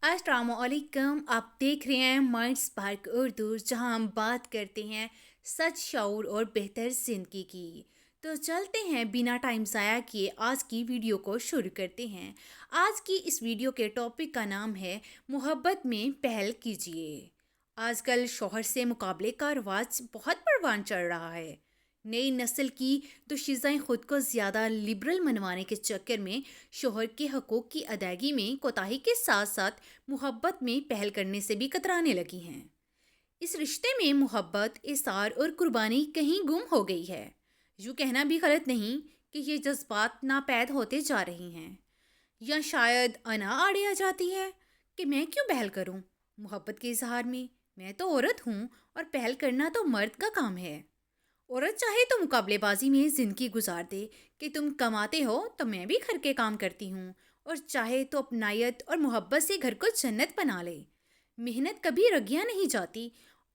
अस्सलामुअलैकुम। आप देख रहे हैं माइंड स्पार्क उर्दू, जहां हम बात करते हैं सच, शऊर और बेहतर ज़िंदगी की। तो चलते हैं बिना टाइम ज़ाया किए आज की वीडियो को शुरू करते हैं। आज की इस वीडियो के टॉपिक का नाम है मोहब्बत में पहल कीजिए। आजकल शौहर से मुकाबले का रवाज बहुत परवान चढ़ रहा है। नई नस्ल की दुशिज़ाएँ ख़ुद को ज़्यादा लिबरल मनवाने के चक्कर में शौहर के हकूक़ की अदायगी में कोताही के साथ साथ मोहब्बत में पहल करने से भी कतराने लगी हैं। इस रिश्ते में मोहब्बत, इसार और कुर्बानी कहीं गुम हो गई है। यूँ कहना भी गलत नहीं कि ये जज्बात नापैद होते जा रही हैं, या शायद अना आड़े आ जाती है कि मैं क्यों पहल करूं मोहब्बत के इजहार में। मैं तो औरत हूं और पहल करना तो मर्द का काम है। औरत चाहे तो मुकाबलेबाजी में ज़िंदगी गुजार दे कि तुम कमाते हो तो मैं भी घर के काम करती हूँ, और चाहे तो अपनायत और मोहब्बत से घर को जन्नत बना ले। मेहनत कभी रगिया नहीं जाती।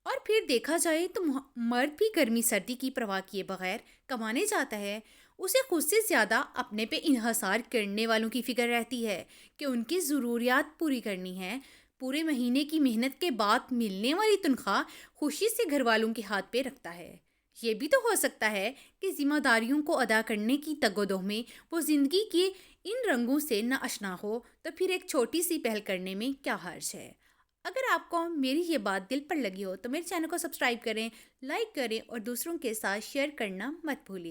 और फिर देखा जाए तो मर्द भी गर्मी सर्दी की परवाह किए बगैर कमाने जाता है। उसे खुद से ज़्यादा अपने पे इन्हसार करने वालों की फ़िक्र रहती है कि उनकी ज़रूरियात पूरी करनी है। पूरे महीने की मेहनत के बाद मिलने वाली तनख्वाह खुशी से घर वालों के हाथ पे रखता है। ये भी तो हो सकता है कि जिम्मेदारियों को अदा करने की तगोदों में वो ज़िंदगी के इन रंगों से न आशना हो, तो फिर एक छोटी सी पहल करने में क्या हर्ज है। अगर आपको मेरी ये बात दिल पर लगी हो तो मेरे चैनल को सब्सक्राइब करें, लाइक करें और दूसरों के साथ शेयर करना मत भूलिए।